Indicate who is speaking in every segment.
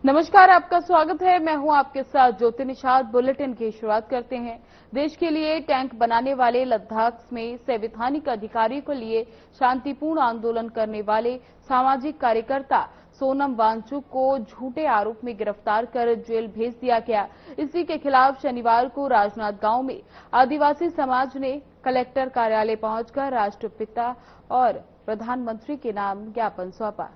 Speaker 1: नमस्कार, आपका स्वागत है। मैं हूं आपके साथ ज्योति निषाद। बुलेटिन की शुरुआत करते हैं। देश के लिए टैंक बनाने वाले लद्दाख में संवैधानिक अधिकारों के लिए शांतिपूर्ण आंदोलन करने वाले सामाजिक कार्यकर्ता सोनम वांगचुक को झूठे आरोप में गिरफ्तार कर जेल भेज दिया गया। इसी के खिलाफ शनिवार को राजनांदगांव में आदिवासी समाज ने कलेक्टर कार्यालय पहुंचकर राष्ट्रपिता और प्रधानमंत्री के नाम ज्ञापन सौंपा।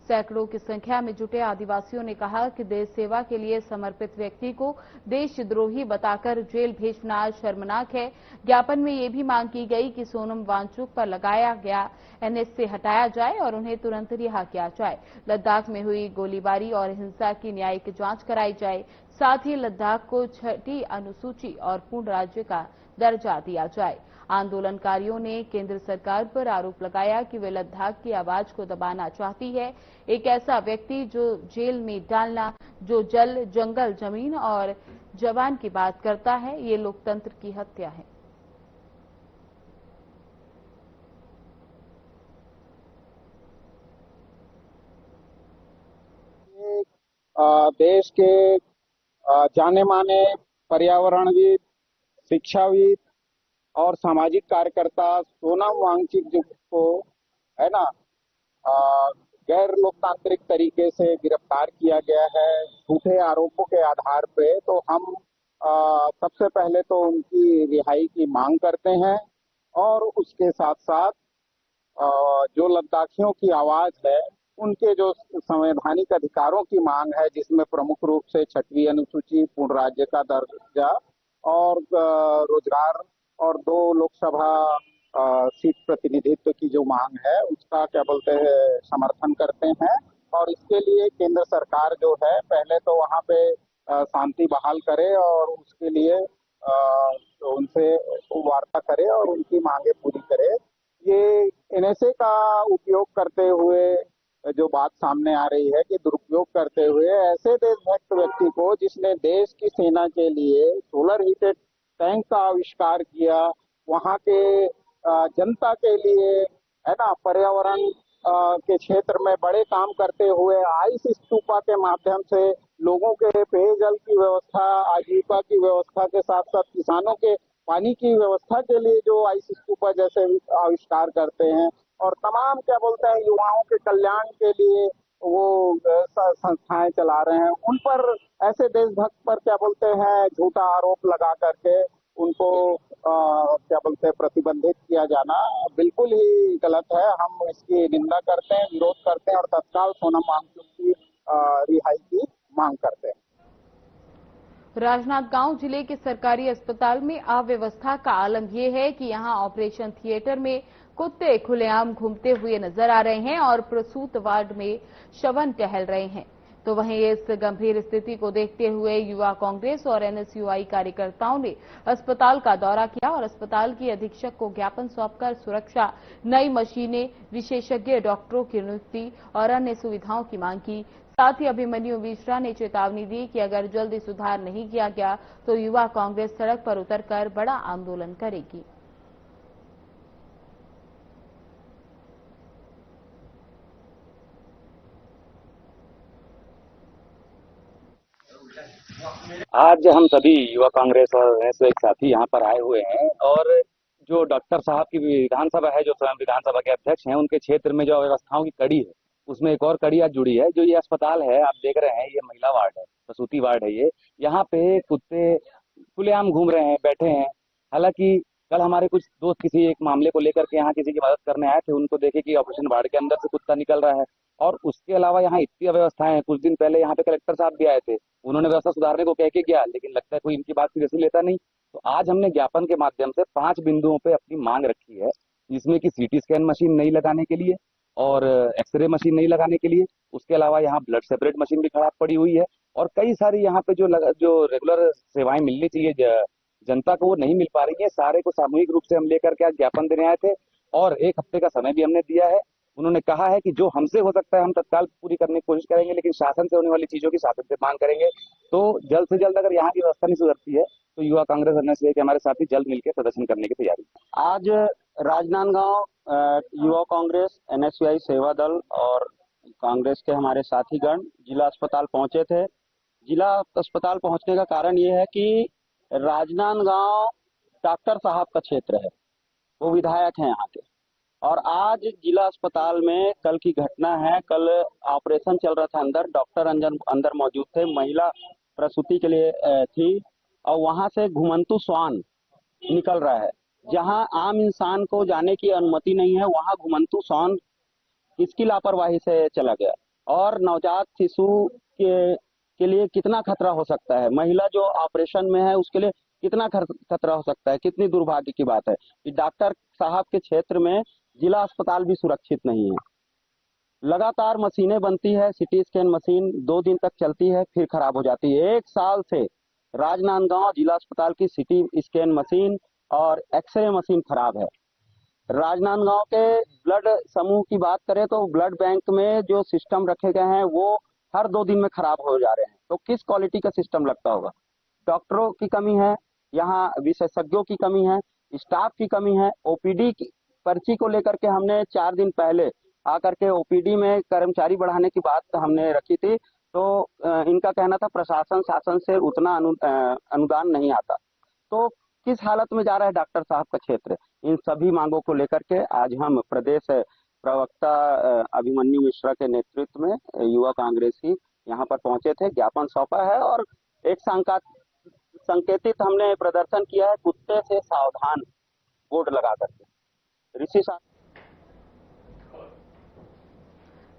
Speaker 1: सैकड़ों की संख्या में जुटे आदिवासियों ने कहा कि देश सेवा के लिए समर्पित व्यक्ति को देशद्रोही बताकर जेल भेजना शर्मनाक है। ज्ञापन में ये भी मांग की गई कि सोनम वांगचुक पर लगाया गया एनएसए हटाया जाए और उन्हें तुरंत रिहा किया जाए। लद्दाख में हुई गोलीबारी और हिंसा की न्यायिक जांच कराई जाए। साथ ही लद्दाख को 6ठी अनुसूची और पूर्ण राज्य का दर्जा दिया जाए। आंदोलनकारियों ने केंद्र सरकार पर आरोप लगाया कि वे लद्दाख की आवाज को दबाना चाहती है। एक ऐसा व्यक्ति जो जेल में डालना, जो जल, जंगल, जमीन और जवान की बात करता है, ये लोकतंत्र की हत्या है।
Speaker 2: देश के जाने माने पर्यावरणविद, शिक्षाविद और सामाजिक कार्यकर्ता सोनम वांगचुक जी को है ना गैर लोकतांत्रिक तरीके से गिरफ्तार किया गया है झूठे आरोपों के आधार पे। तो हम सबसे पहले तो उनकी रिहाई की मांग करते हैं और उसके साथ साथ जो लद्दाखियों की आवाज है उनके जो संवैधानिक अधिकारों की मांग है, जिसमें प्रमुख रूप से 6वीं अनुसूची, पूर्ण राज्य का दर्जा और रोजगार और 2 लोकसभा सीट प्रतिनिधित्व की जो मांग है उसका क्या बोलते हैं समर्थन करते हैं। और इसके लिए केंद्र सरकार जो है पहले तो वहां पे शांति बहाल करे और उसके लिए तो उनसे वार्ता करे और उनकी मांगे पूरी करे। ये एनएसए का उपयोग करते हुए जो बात सामने आ रही है कि दुरुपयोग करते हुए ऐसे देशभक्त व्यक्ति को जिसने देश की सेना के लिए सोलर हीटेड टैंक का आविष्कार किया, वहां के जनता के लिए है ना पर्यावरण के क्षेत्र में बड़े काम करते हुए आइस स्तूपा के माध्यम से लोगों के पेयजल की व्यवस्था, आजीविका की व्यवस्था के साथ साथ किसानों के पानी की व्यवस्था के लिए जो आइस स्तूपा जैसे आविष्कार करते हैं और तमाम क्या बोलते हैं युवाओं के कल्याण के लिए वो संस्थाएं चला रहे हैं, उन पर ऐसे देशभक्त पर क्या बोलते हैं झूठा आरोप लगा करके उनको क्या बोलते हैं प्रतिबंधित किया जाना बिल्कुल ही गलत है। हम इसकी निंदा करते हैं, विरोध करते हैं और तत्काल सोनम वांगचुक की रिहाई की मांग करते हैं।
Speaker 1: राजनांदगांव जिले के सरकारी अस्पताल में अव्यवस्था का आलम यह है कि यहां ऑपरेशन थिएटर में कुत्ते खुलेआम घूमते हुए नजर आ रहे हैं और प्रसूत वार्ड में शवन टहल रहे हैं। तो वहीं इस गंभीर स्थिति को देखते हुए युवा कांग्रेस और एनएसयूआई कार्यकर्ताओं ने अस्पताल का दौरा किया और अस्पताल की अधीक्षक को ज्ञापन सौंपकर सुरक्षा, नई मशीनें, विशेषज्ञ डॉक्टरों की नियुक्ति और अन्य सुविधाओं की मांग की। साथ ही अभिमन्यु मिश्रा ने चेतावनी दी कि अगर जल्दी सुधार नहीं किया गया तो युवा कांग्रेस सड़क पर उतरकर बड़ा आंदोलन करेगी।
Speaker 3: आज हम सभी युवा कांग्रेस और ऐसे एक साथी यहाँ पर आए हुए हैं और जो डॉक्टर साहब की विधानसभा है, जो स्वयं विधानसभा के अध्यक्ष हैं, उनके क्षेत्र में जो व्यवस्थाओं की कड़ी है उसमें एक और कड़ी आज जुड़ी है। जो ये अस्पताल है आप देख रहे हैं, ये महिला वार्ड है, प्रसूति वार्ड है। ये यहाँ पे कुत्ते खुलेआम घूम रहे हैं, बैठे हैं। हालांकि कल हमारे कुछ दोस्त किसी एक मामले को लेकर के यहाँ किसी की मदद करने आए थे, उनको देखे कि ऑपरेशन वार्ड के अंदर से कुत्ता निकल रहा है और उसके अलावा यहाँ इतनी अव्यवस्थाएं हैं। कुछ दिन पहले यहाँ पे कलेक्टर साहब भी आए थे, उन्होंने व्यवस्था सुधारने को कह के गया, लेकिन लगता है कोई इनकी बात सीरियसली लेता नहीं। तो आज हमने ज्ञापन के माध्यम से 5 बिंदुओं पे अपनी मांग रखी है, जिसमें कि सीटी स्कैन मशीन नहीं लगाने के लिए और एक्सरे मशीन नहीं लगाने के लिए, उसके अलावा यहाँ ब्लड सेपरेट मशीन भी खराब पड़ी हुई है और कई सारी यहाँ पे जो रेगुलर सेवाएं मिलनी चाहिए जनता को वो नहीं मिल पा रही है। सारे को सामूहिक रूप से हम लेकर के आज ज्ञापन देने आए थे और 1 हफ्ते का समय भी हमने दिया है। उन्होंने कहा है कि जो हमसे हो सकता है हम तत्काल पूरी करने की कोशिश करेंगे, लेकिन शासन से होने वाली चीजों की शासन से मांग करेंगे। तो जल्द से जल्द अगर यहाँ की व्यवस्था नहीं सुधरती है तो युवा कांग्रेस एनएसयूआई के हमारे साथी जल्द मिलकर प्रदर्शन करने की तैयारी।
Speaker 4: आज राजनांदगांव युवा कांग्रेस, एनएसयूआई सेवा दल और
Speaker 2: कांग्रेस के हमारे साथीगण जिला अस्पताल पहुंचे थे। जिला अस्पताल पहुंचने का कारण ये है कि राजनांदगांव डॉक्टर साहब का क्षेत्र है, वो विधायक हैं यहाँ के। और आज जिला अस्पताल में कल की घटना है, कल ऑपरेशन चल रहा था, अंदर डॉक्टर अंदर मौजूद थे, महिला प्रसूति के लिए थी, और वहां से घुमंतु श्वान निकल रहा है। जहां आम इंसान को जाने की अनुमति नहीं है, वहां घुमंतु श्वान किसकी लापरवाही से चला गया। और नवजात शिशु के लिए कितना खतरा हो सकता है, महिला जो ऑपरेशन में है उसके लिए कितना खतरा हो सकता है। कितनी दुर्भाग्य की बात है कि डॉक्टर साहब के क्षेत्र में जिला अस्पताल भी सुरक्षित नहीं है। लगातार मशीनें बनती है, सिटी स्कैन मशीन 2 दिन तक चलती है, फिर खराब हो जाती है। 1 साल से राजनांदगांव जिला अस्पताल की सिटी स्कैन मशीन और एक्सरे मशीन खराब है। राजनांदगांव के ब्लड समूह की बात करें तो ब्लड बैंक में जो सिस्टम रखे गए हैं वो हर 2 दिन में खराब हो जा रहे हैं। तो किस क्वालिटी का सिस्टम लगता होगा। डॉक्टरों की कमी है, यहाँ विशेषज्ञों की कमी है, स्टाफ की कमी है। ओपीडी की पर्ची को लेकर के हमने 4 दिन पहले आकर के ओपीडी में कर्मचारी बढ़ाने की बात हमने रखी थी, तो इनका कहना था प्रशासन शासन से उतना अनुदान नहीं आता। तो किस हालत में जा रहा है डॉक्टर साहब का क्षेत्र। इन सभी मांगों को लेकर के आज हम प्रदेश प्रवक्ता अभिमन्यु मिश्रा के नेतृत्व में युवा कांग्रेसी यहाँ पर पहुंचे थे, ज्ञापन सौंपा है और एक संकेतित हमने प्रदर्शन किया है, कुत्ते से सावधान बोर्ड लगा करके। ऋषि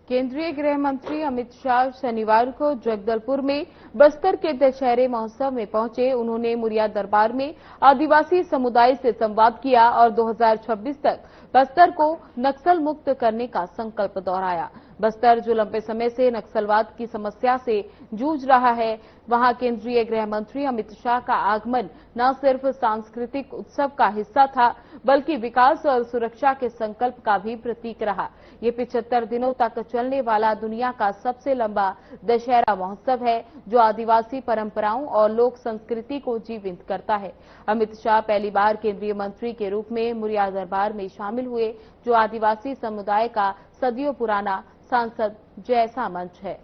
Speaker 1: केंद्रीय गृह मंत्री अमित शाह शनिवार को जगदलपुर में बस्तर के दशहरे महोत्सव में पहुंचे। उन्होंने मुरिया दरबार में आदिवासी समुदाय से संवाद किया और 2026 तक बस्तर को नक्सल मुक्त करने का संकल्प दोहराया। बस्तर जो लंबे समय से नक्सलवाद की समस्या से जूझ रहा है, वहां केंद्रीय गृह मंत्री अमित शाह का आगमन न सिर्फ सांस्कृतिक उत्सव का हिस्सा था, बल्कि विकास और सुरक्षा के संकल्प का भी प्रतीक रहा। ये 75 दिनों तक चलने वाला दुनिया का सबसे लंबा दशहरा महोत्सव है, जो आदिवासी परंपराओं और लोक संस्कृति को जीवित करता है। अमित शाह पहली बार केंद्रीय मंत्री के रूप में मुरिया दरबार में शामिल हुए, जो आदिवासी समुदाय का सदियों पुराना सांसद जैसा मंच है।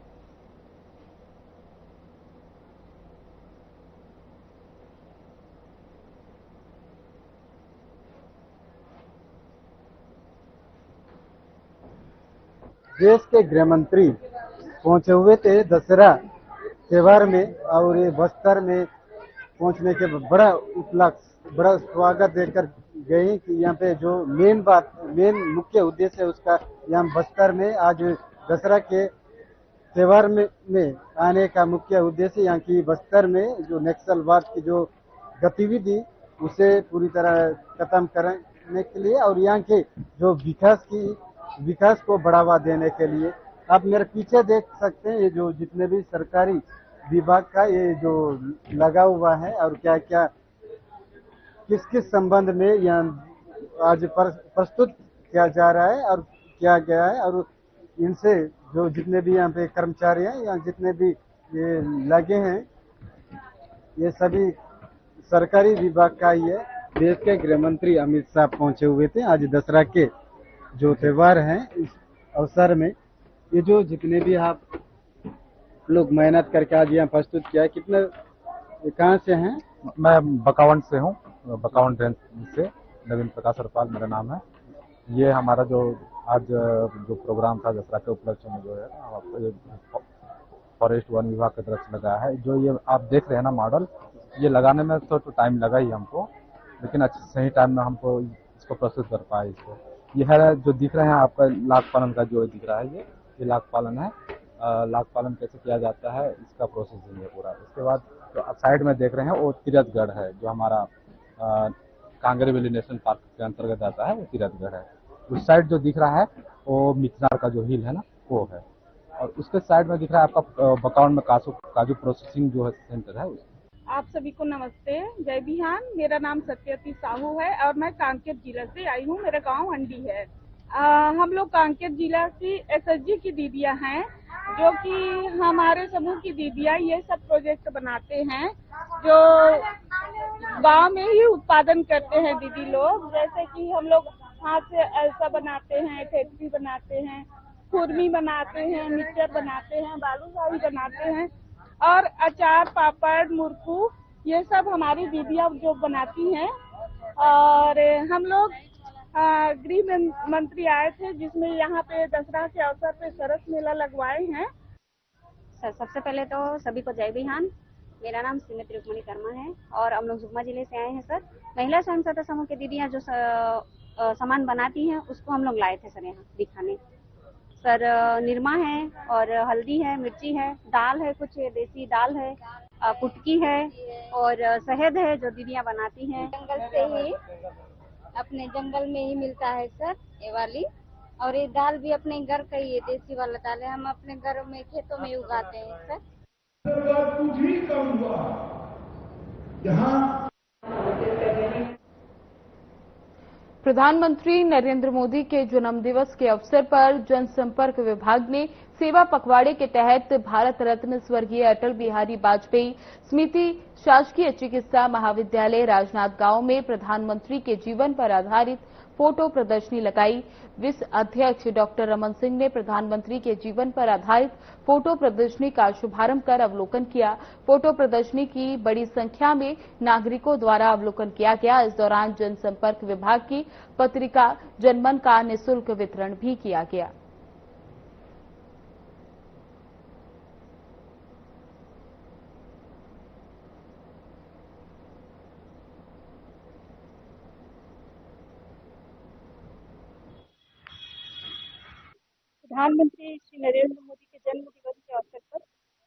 Speaker 4: देश के गृह मंत्री पहुंचे हुए थे दशहरा त्योहार में, और ये बस्तर में पहुंचने के बड़ा उपलक्ष्य, बड़ा स्वागत देकर गए कि यहाँ पे जो मेन मुख्य उद्देश्य है उसका यहाँ बस्तर में आज दशहरा के त्योहार में आने का मुख्य उद्देश्य यहाँ की बस्तर में जो नक्सलवाद की जो गतिविधि उसे पूरी तरह खत्म करने के लिए और यहाँ के जो विकास को बढ़ावा देने के लिए। आप मेरे पीछे देख सकते हैं ये जो जितने भी सरकारी विभाग का ये जो लगा हुआ है और क्या क्या किस संबंध में यहाँ आज प्रस्तुत किया जा रहा है और किया गया है, और इनसे जो जितने भी यहाँ पे कर्मचारी हैं या जितने भी ये लगे हैं ये सभी सरकारी विभाग का ही है। देश के गृह मंत्री अमित शाह पहुंचे हुए थे आज दशहरा के जो त्योहार हैं इस अवसर में। ये जो जितने भी आप लोग मेहनत करके आज यहाँ प्रस्तुत किया है, कितने कहाँ से हैं?
Speaker 5: मैं बकावंड से हूँ, बकावंड रेंज से नवीन प्रकाश सरपाल मेरा नाम है। ये हमारा जो आज जो प्रोग्राम था दशहरा के उपलक्ष्य में जो है फॉरेस्ट वन विभाग की तरफ से लगाया है। जो ये आप देख रहे हैं ना मॉडल, ये लगाने में तो टाइम लगा ही हमको, लेकिन अच्छे सही टाइम में हमको इसको प्रस्तुत कर पाए। इसको ये है जो दिख रहे हैं आपका लाख पालन का जो दिख रहा है, ये लाख पालन है। लाख पालन कैसे किया जाता है इसका प्रोसेसिंग है पूरा। इसके बाद जो आप साइड में देख रहे हैं वो तीरथगढ़ है, जो हमारा कांगेर वैली नेशनल पार्क के अंतर्गत आता है, वो तीरथगढ़ है। उस साइड जो दिख रहा है वो मिथनार का जो हिल है ना वो है, और उसके साइड में दिख रहा है आपका बकावंड में काजू प्रोसेसिंग जो है सेंटर है।
Speaker 6: आप सभी को नमस्ते, जय बिहान। मेरा नाम सत्यवती साहू है और मैं कांकेर जिला से आई हूँ। मेरा गांव हंडी है। हम लोग कांकेर जिला की एसएसजी की दीदियां हैं, जो कि हमारे समूह की दीदियां ये सब प्रोजेक्ट बनाते हैं, जो गांव में ही उत्पादन करते हैं दीदी लोग। जैसे कि हम लोग हाथ से ऐसा बनाते हैं, ठेपरी बनाते हैं, खुरमी बनाते हैं, मिक्सचर बनाते हैं, बालूशाही बनाते हैं और अचार, पापड़, मुरकू ये सब हमारी दीदियाँ जो बनाती हैं। और हम लोग गृह मंत्री आए थे, जिसमें यहाँ पे दशहरा के अवसर पे सरस मेला लगवाए हैं।
Speaker 7: सर, सबसे पहले तो सभी को जय बिहान। मेरा नाम श्रीमती रुक्मणी कर्मा है और हम लोग सुकमा जिले से आए हैं सर। महिला स्वयं सहायता समूह की दीदियाँ जो सामान बनाती हैं उसको हम लोग लाए थे सर यहाँ दिखाने। सर निरमा है और हल्दी है, मिर्ची है, दाल है, कुछ देसी दाल है, कुटकी है और शहद है जो दीदियाँ बनाती हैं।
Speaker 8: जंगल से ही, अपने जंगल में ही मिलता है सर ये वाली। और ये दाल भी अपने घर का ही है, देसी वाला दाल है, हम अपने घरों में खेतों में उगाते हैं सर।
Speaker 1: प्रधानमंत्री नरेंद्र मोदी के जन्मदिवस के अवसर पर जनसंपर्क विभाग ने सेवा पखवाड़े के तहत भारत रत्न स्वर्गीय अटल बिहारी वाजपेयी स्मृति शासकीय चिकित्सा महाविद्यालय राजनांदगांव में प्रधानमंत्री के जीवन पर आधारित फोटो प्रदर्शनी लगाई। विस अध्यक्ष डॉक्टर रमन सिंह ने प्रधानमंत्री के जीवन पर आधारित फोटो प्रदर्शनी का शुभारंभ कर अवलोकन किया। फोटो प्रदर्शनी की बड़ी संख्या में नागरिकों द्वारा अवलोकन किया गया। इस दौरान जनसंपर्क विभाग की पत्रिका जनमन का निःशुल्क वितरण भी किया गया।
Speaker 6: प्रधानमंत्री श्री नरेंद्र मोदी के जन्म दिवस के अवसर पर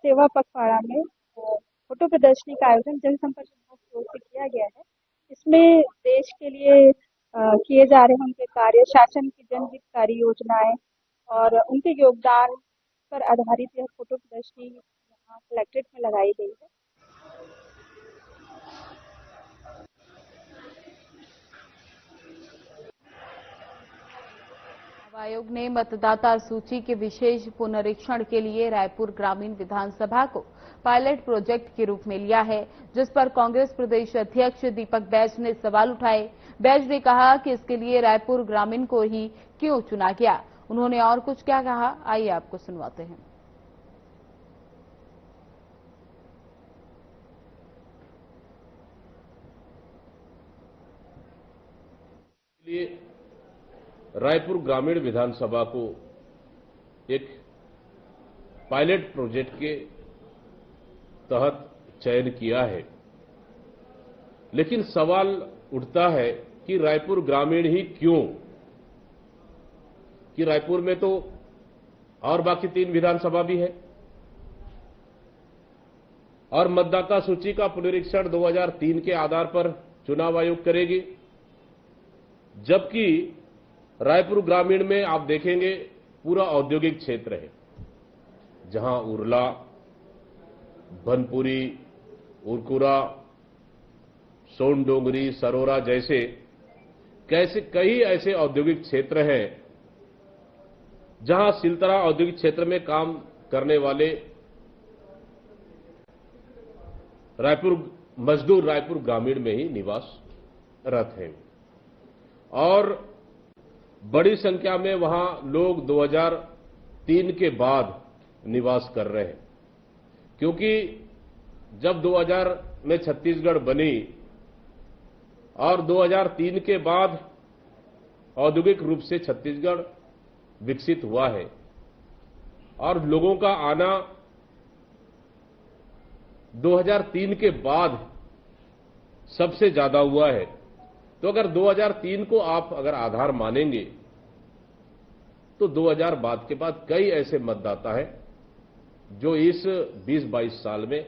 Speaker 6: सेवा पखवाड़ा में फोटो प्रदर्शनी का आयोजन जनसंपर्क विभाग की ओर से किया गया है। इसमें देश के लिए किए जा रहे उनके कार्य, शासन की जनहितकारी योजनाएं और उनके योगदान पर आधारित यह फोटो प्रदर्शनी यहाँ कलेक्ट्रेट में लगाई गई है।
Speaker 1: आयोग ने मतदाता सूची के विशेष पुनरीक्षण के लिए रायपुर ग्रामीण विधानसभा को पायलट प्रोजेक्ट के रूप में लिया है, जिस पर कांग्रेस प्रदेश अध्यक्ष दीपक बैज ने सवाल उठाए। बैज ने कहा कि इसके लिए रायपुर ग्रामीण को ही क्यों चुना गया। उन्होंने और कुछ क्या कहा, आइए आपको सुनवाते हैं।
Speaker 9: रायपुर ग्रामीण विधानसभा को एक पायलट प्रोजेक्ट के तहत चयन किया है, लेकिन सवाल उठता है कि रायपुर ग्रामीण ही क्यों? कि रायपुर में तो और बाकी 3 विधानसभा भी है और मतदाता सूची का पुनरीक्षण 2003 के आधार पर चुनाव आयोग करेगी, जबकि रायपुर ग्रामीण में आप देखेंगे पूरा औद्योगिक क्षेत्र है, जहां उरला, बनपुरी, उरकुरा, सोनडोंगरी, सरोरा जैसे कई ऐसे औद्योगिक क्षेत्र हैं जहां सिलतरा औद्योगिक क्षेत्र में काम करने वाले मजदूर रायपुर ग्रामीण में ही निवासरत हैं और बड़ी संख्या में वहां लोग 2003 के बाद निवास कर रहे हैं, क्योंकि जब 2000 में छत्तीसगढ़ बनी और 2003 के बाद औद्योगिक रूप से छत्तीसगढ़ विकसित हुआ है और लोगों का आना 2003 के बाद सबसे ज्यादा हुआ है। तो अगर 2003 को आप अगर आधार मानेंगे तो 2000 बाद के बाद कई ऐसे मतदाता हैं जो इस 20-22 साल में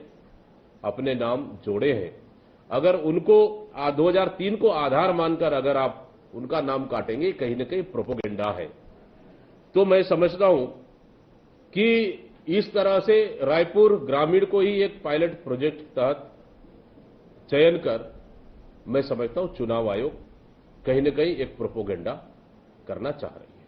Speaker 9: अपने नाम जोड़े हैं। अगर उनको 2003 को आधार मानकर अगर आप उनका नाम काटेंगे, कहीं न कहीं प्रोपोगेंडा है। तो मैं समझता हूं कि इस तरह से रायपुर ग्रामीण को ही एक पायलट प्रोजेक्ट तहत चयन कर मैं समझता हूं चुनाव आयोग कहीं न कहीं एक प्रोपोगेंडा करना चाह रही है।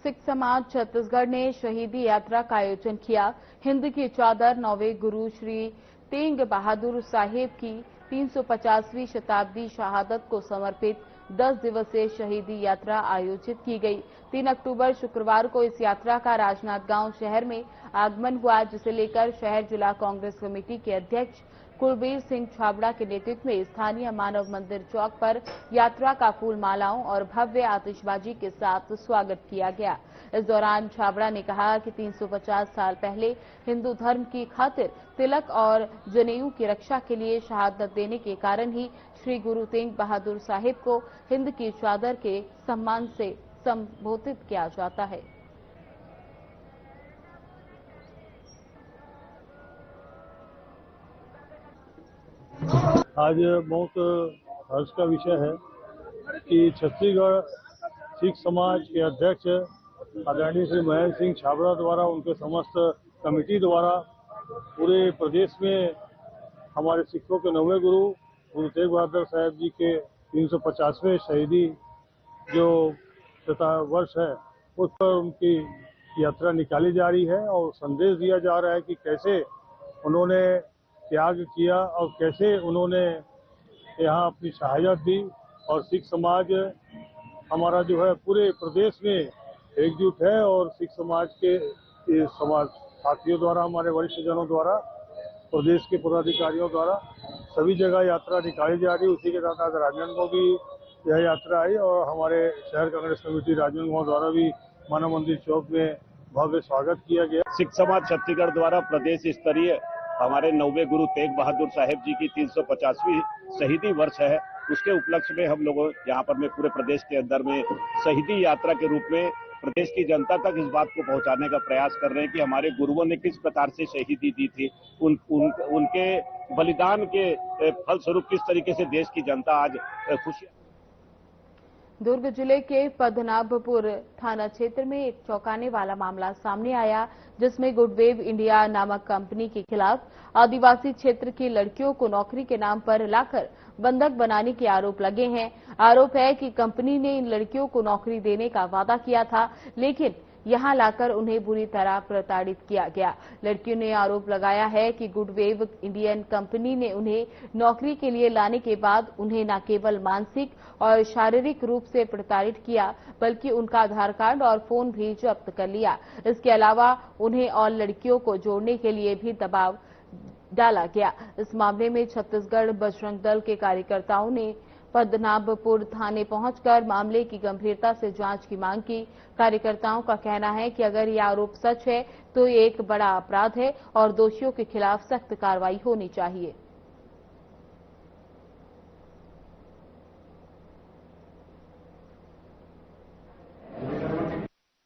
Speaker 1: सिख समाज छत्तीसगढ़ ने शहीदी यात्रा का आयोजन किया। हिंद की चादर 9वें गुरु श्री तेंग बहादुर साहेब की 350वीं शताब्दी शहादत को समर्पित 10 दिवसीय शहीदी यात्रा आयोजित की गई। 3 अक्टूबर शुक्रवार को इस यात्रा का राजनांदगांव शहर में आगमन हुआ, जिसे लेकर शहर जिला कांग्रेस कमेटी के अध्यक्ष कुलबीर सिंह छाबड़ा के नेतृत्व में स्थानीय मानव मंदिर चौक पर यात्रा का फूल मालाओं और भव्य आतिशबाजी के साथ स्वागत किया गया। इस दौरान छाबड़ा ने कहा कि 350 साल पहले हिंदू धर्म की खातिर तिलक और जनेऊ की रक्षा के लिए शहादत देने के कारण ही श्री गुरु तेग बहादुर साहिब को हिंद की चादर के सम्मान से संबोधित किया जाता है।
Speaker 10: आज बहुत हर्ष का विषय है कि छत्तीसगढ़ सिख समाज के अध्यक्ष आदरणीय श्री महेंद्र सिंह छाबड़ा द्वारा उनके समस्त कमेटी द्वारा पूरे प्रदेश में हमारे सिखों के 9वें गुरु गुरु तेग बहादुर साहब जी के 350वें शहीदी जो वर्ष है उस पर उनकी यात्रा निकाली जा रही है और संदेश दिया जा रहा है कि कैसे उन्होंने त्याग किया और कैसे उन्होंने यहाँ अपनी शहादत दी। और सिख समाज हमारा जो है पूरे प्रदेश में एकजुट है और सिख समाज के समाज साथियों द्वारा, हमारे वरिष्ठ जनों द्वारा, प्रदेश के पदाधिकारियों द्वारा सभी जगह यात्रा निकाली जा रही है। उसी के साथ आज राजनांदगांव की यह यात्रा आई और हमारे शहर कांग्रेस कमेटी राजनांदगांव द्वारा भी मानव मंदिर चौक में भव्य स्वागत किया गया।
Speaker 11: सिख समाज छत्तीसगढ़ द्वारा प्रदेश स्तरीय हमारे 9वें गुरु तेग बहादुर साहिब जी की 350वीं शहीदी वर्ष है, उसके उपलक्ष्य में हम लोग यहाँ पर में पूरे प्रदेश के अंदर में शहीदी यात्रा के रूप में प्रदेश की जनता तक इस बात को पहुंचाने का प्रयास कर रहे हैं कि हमारे गुरुओं ने किस प्रकार से शहीदी दी थी, उनके बलिदान के फलस्वरूप किस तरीके से देश की जनता आज खुशी।
Speaker 1: दुर्ग जिले के पद्मनाभपुर थाना क्षेत्र में एक चौंकाने वाला मामला सामने आया, जिसमें गुडवेव इंडिया नामक कंपनी के खिलाफ आदिवासी क्षेत्र की लड़कियों को नौकरी के नाम पर लाकर बंधक बनाने के आरोप लगे हैं। आरोप है कि कंपनी ने इन लड़कियों को नौकरी देने का वादा किया था, लेकिन यहां लाकर उन्हें बुरी तरह प्रताड़ित किया गया। लड़कियों ने आरोप लगाया है कि गुडवेव इंडियन कंपनी ने उन्हें नौकरी के लिए लाने के बाद उन्हें न केवल मानसिक और शारीरिक रूप से प्रताड़ित किया, बल्कि उनका आधार कार्ड और फोन भी जब्त कर लिया। इसके अलावा उन्हें और लड़कियों को जोड़ने के लिए भी दबाव डाला गया। इस मामले में छत्तीसगढ़ बजरंग दल के कार्यकर्ताओं ने पद्मनाभपुर थाने पहुंचकर मामले की गंभीरता से जांच की मांग की। कार्यकर्ताओं का कहना है कि अगर यह आरोप सच है तो ये एक बड़ा अपराध है और दोषियों के खिलाफ सख्त कार्रवाई होनी चाहिए।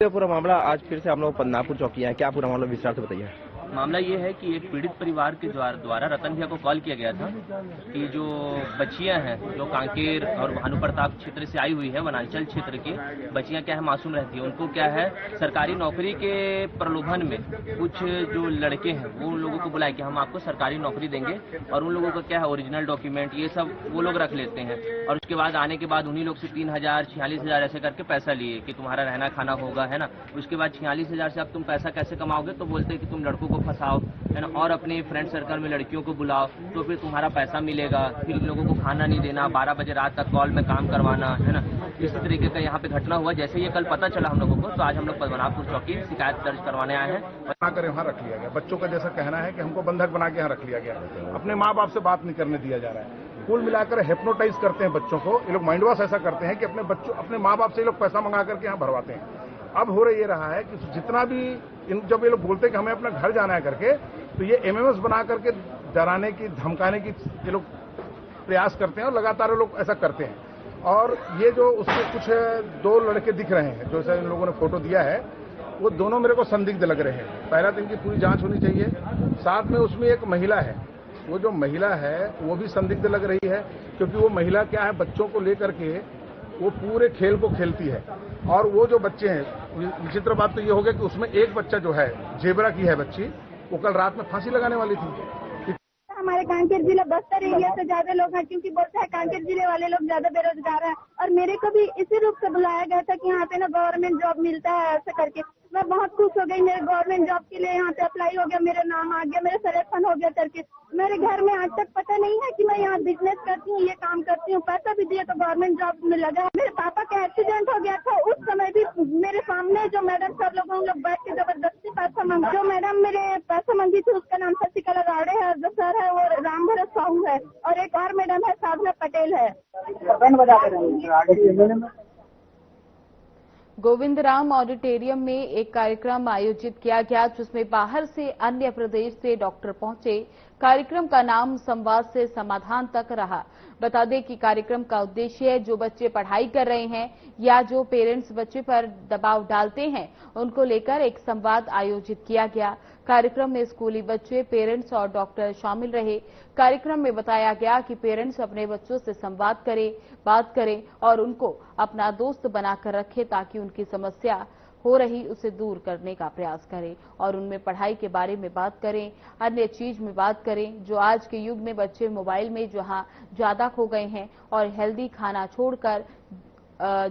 Speaker 12: पूरा मामला आज फिर से हम लोग पद्मनाभपुर चौकी है, क्या पूरा मामला विस्तार से बताइए।
Speaker 13: मामला ये है कि एक पीड़ित परिवार के द्वारा रतन भैया को कॉल किया गया था कि जो बच्चियां हैं जो कांकेर और भानुप्रताप क्षेत्र से आई हुई है, वनांचल क्षेत्र की बच्चियां क्या है मासूम रहती है, उनको क्या है सरकारी नौकरी के प्रलोभन में कुछ जो लड़के हैं वो उन लोगों को बुलाए कि हम आपको सरकारी नौकरी देंगे और उन लोगों का क्या है ओरिजिनल डॉक्यूमेंट ये सब वो लोग रख लेते हैं और उसके बाद आने के बाद उन्हीं लोग से 3,000 46,000 ऐसे करके पैसा लिए कि तुम्हारा रहना खाना होगा, है ना। उसके बाद 46,000 से अब तुम पैसा कैसे कमाओगे, तो बोलते हैं कि तुम लड़कों को फंसाओ, है ना, और अपने फ्रेंड सर्कल में लड़कियों को बुलाओ तो फिर तुम्हारा पैसा मिलेगा, फिर इन लोगों को खाना नहीं देना, 12 बजे रात तक कॉल में काम करवाना, है ना। इसी तरीके का यहाँ पे घटना हुआ। जैसे ये कल पता चला हम लोगों को तो आज हम लोग पद्मनाभपुर चौकी शिकायत दर्ज करवाने आए हैं।
Speaker 14: बनाकर यहाँ रख लिया गया, बच्चों का जैसा कहना है कि हमको बंधक बना के यहाँ रख लिया गया, अपने माँ बाप से बात नहीं करने दिया जा रहा है। कुल मिलाकर हिप्नोटाइज करते हैं बच्चों को, ये लोग माइंड वॉश ऐसा करते हैं कि अपने माँ बाप से ये लोग पैसा मंगा करके यहाँ भरवाते हैं। अब हो रहा ये रहा है कि जितना भी जब ये लोग बोलते हैं कि हमें अपना घर जाना है करके, तो ये एमएमएस बना करके डराने की धमकाने की ये लोग प्रयास करते हैं और लगातार लोग ऐसा करते हैं। और ये जो उसमें कुछ 2 लड़के दिख रहे हैं जो इन लोगों ने फोटो दिया है, वो दोनों मेरे को संदिग्ध लग रहे हैं। पहला तो इनकी पूरी जांच होनी चाहिए, साथ में उसमें एक महिला है, वो जो महिला है वो भी संदिग्ध लग रही है, क्योंकि वो महिला क्या है बच्चों को लेकर के वो पूरे खेल को खेलती है। और वो जो बच्चे हैं, विचित्र बात तो ये हो गया कि उसमें एक बच्चा जो है जेबरा की है बच्ची, वो कल रात में फांसी लगाने वाली थी।
Speaker 15: हमारे कांकेर जिला बस्तर एरिया से ज्यादा लोग हैं, क्योंकि बोलते हैं कांकेर जिले वाले लोग ज्यादा बेरोजगार हैं। और मेरे को भी इसी रूप से बुलाया गया था कि यहाँ पे ना गवर्नमेंट जॉब मिलता है ऐसा करके। मैं बहुत खुश हो गई। मेरे गवर्नमेंट जॉब के लिए यहाँ पे अप्लाई हो गया, मेरा नाम आ गया, मेरा सिलेक्शन हो गया करके। मेरे घर में आज तक पता नहीं है कि मैं यहाँ बिजनेस करती हूँ, ये काम करती हूँ। पैसा भी दिया तो गवर्नमेंट जॉब में लगा। मेरे पापा का एक्सीडेंट हो गया था, उस समय भी मेरे सामने जो मैडम सब लोग बैठ के जबरदस्ती पैसा मांगा। जो मैडम मेरे पैसा मांगी थी उसका नाम शशिकला रावड़े है, जो सर है वो राम भरत साहू है, और एक और मैडम है साधना पटेल है।
Speaker 1: गोविंदराम ऑडिटोरियम में एक कार्यक्रम आयोजित किया गया, जिसमें बाहर से अन्य प्रदेश से डॉक्टर पहुंचे। कार्यक्रम का नाम संवाद से समाधान तक रहा। बता दें कि कार्यक्रम का उद्देश्य जो बच्चे पढ़ाई कर रहे हैं या जो पेरेंट्स बच्चे पर दबाव डालते हैं, उनको लेकर एक संवाद आयोजित किया गया। कार्यक्रम में स्कूली बच्चे, पेरेंट्स और डॉक्टर शामिल रहे। कार्यक्रम में बताया गया कि पेरेंट्स अपने बच्चों से संवाद करें, बात करें और उनको अपना दोस्त बनाकर रखें, ताकि उनकी समस्या हो रही उसे दूर करने का प्रयास करें और उनमें पढ़ाई के बारे में बात करें, अन्य चीज में बात करें। जो आज के युग में बच्चे मोबाइल में जहां ज्यादा खो गए हैं और हेल्दी खाना छोड़कर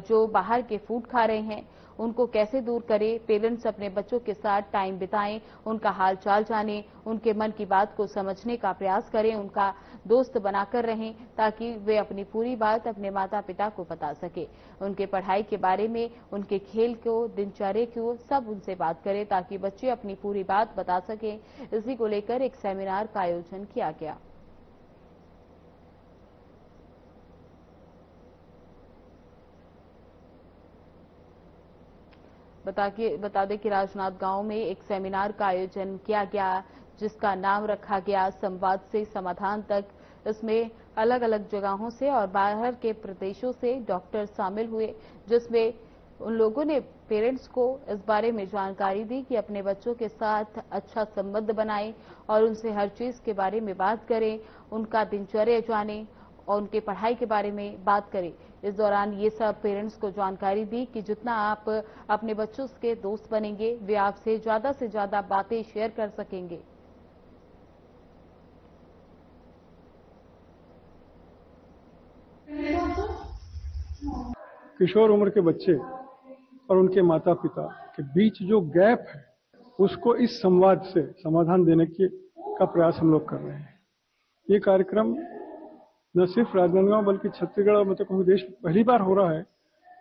Speaker 1: जो बाहर के फूड खा रहे हैं, उनको कैसे दूर करें। पेरेंट्स अपने बच्चों के साथ टाइम बिताएं, उनका हाल चाल जानें, उनके मन की बात को समझने का प्रयास करें, उनका दोस्त बनाकर रहें, ताकि वे अपनी पूरी बात अपने माता पिता को बता सके। उनके पढ़ाई के बारे में, उनके खेल को, दिनचर्या को, सब उनसे बात करें, ताकि बच्चे अपनी पूरी बात बता सकें। इसी को लेकर एक सेमिनार का आयोजन किया गया। बता दें कि राजनांदगांव में एक सेमिनार का आयोजन किया गया, जिसका नाम रखा गया संवाद से समाधान तक। इसमें अलग अलग जगहों से और बाहर के प्रदेशों से डॉक्टर शामिल हुए, जिसमें उन लोगों ने पेरेंट्स को इस बारे में जानकारी दी कि अपने बच्चों के साथ अच्छा संबंध बनाएं और उनसे हर चीज के बारे में बात करें, उनका दिनचर्या जानें और उनके पढ़ाई के बारे में बात करें। इस दौरान ये सब पेरेंट्स को जानकारी दी कि जितना आप अपने बच्चों के दोस्त बनेंगे, वे आपसे ज्यादा बातें शेयर कर सकेंगे।
Speaker 10: किशोर उम्र के बच्चे और उनके माता पिता के बीच जो गैप है, उसको इस संवाद से समाधान देने का प्रयास हम लोग कर रहे हैं। ये कार्यक्रम न सिर्फ राजनांदगांव बल्कि छत्तीसगढ़ और मध्य प्रदेश में पहली बार हो रहा है,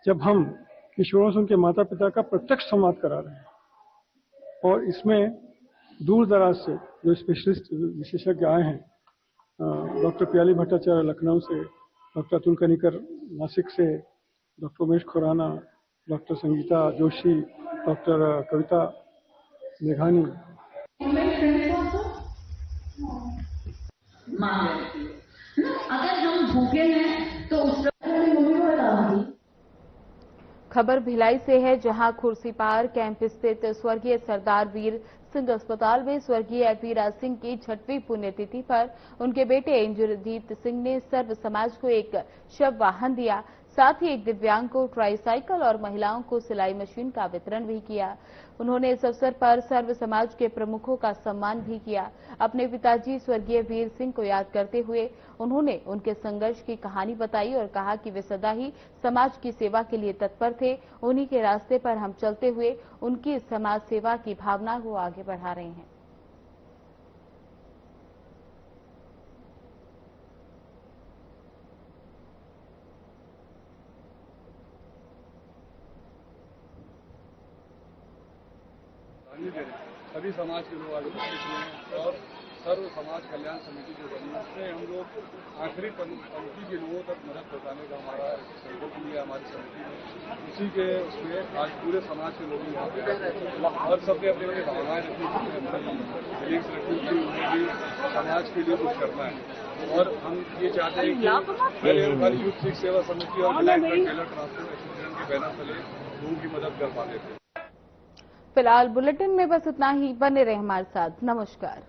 Speaker 10: जब हम किशोरों से उनके माता पिता का प्रत्यक्ष संवाद करा रहे हैं। और इसमें दूर दराज से जो स्पेशलिस्ट विशेषज्ञ आए हैं, डॉक्टर प्याली भट्टाचार्य लखनऊ से, डॉक्टर अतुल कनिकर नासिक से, doctor Umesh Khurana, doctor Sangeeta Joshi, doctor Kavita मेघानी।
Speaker 16: अगर हम भूखे हैं तो उस
Speaker 1: खबर भिलाई से है, जहां खुर्सीपार कैंप स्थित स्वर्गीय सरदार वीर सिंह अस्पताल में स्वर्गीय वीरा सिंह की 6वीं पुण्यतिथि पर उनके बेटे इंद्रजीत सिंह ने सर्व समाज को एक शव वाहन दिया। साथ ही एक दिव्यांग को ट्राईसाइकिल और महिलाओं को सिलाई मशीन का वितरण भी किया। उन्होंने इस अवसर पर सर्व समाज के प्रमुखों का सम्मान भी किया। अपने पिताजी स्वर्गीय वीर सिंह को याद करते हुए उन्होंने उनके संघर्ष की कहानी बताई और कहा कि वे सदा ही समाज की सेवा के लिए तत्पर थे। उन्हीं के रास्ते पर हम चलते हुए उनकी समाज सेवा की भावना को आगे बढ़ा रहे हैं।
Speaker 17: सभी समाज के लोग आगे और सर्व समाज कल्याण समिति जो बनी, उसमें हम लोग आखिरी पंक्ति के लोगों तक मदद पहुंचाने का हमारा संकल्प लिया हमारी समिति ने। उसी के उसमें आज पूरे समाज के लोग यहाँ पे आए और सबने अपनी अपनी भावनाएं रखी, फीलिंग्स रखी कि उन्हें भी समाज के लिए कुछ करना है। और हम ये चाहते हैं कि हर यूथ सिख सेवा समिति और टेलर ट्रांसपोर्ट एसोसिएशन के बैनर तले लोगों की मदद कर पाते थे।
Speaker 1: फिलहाल बुलेटिन में बस इतना ही। बने रहे हमारे साथ। नमस्कार।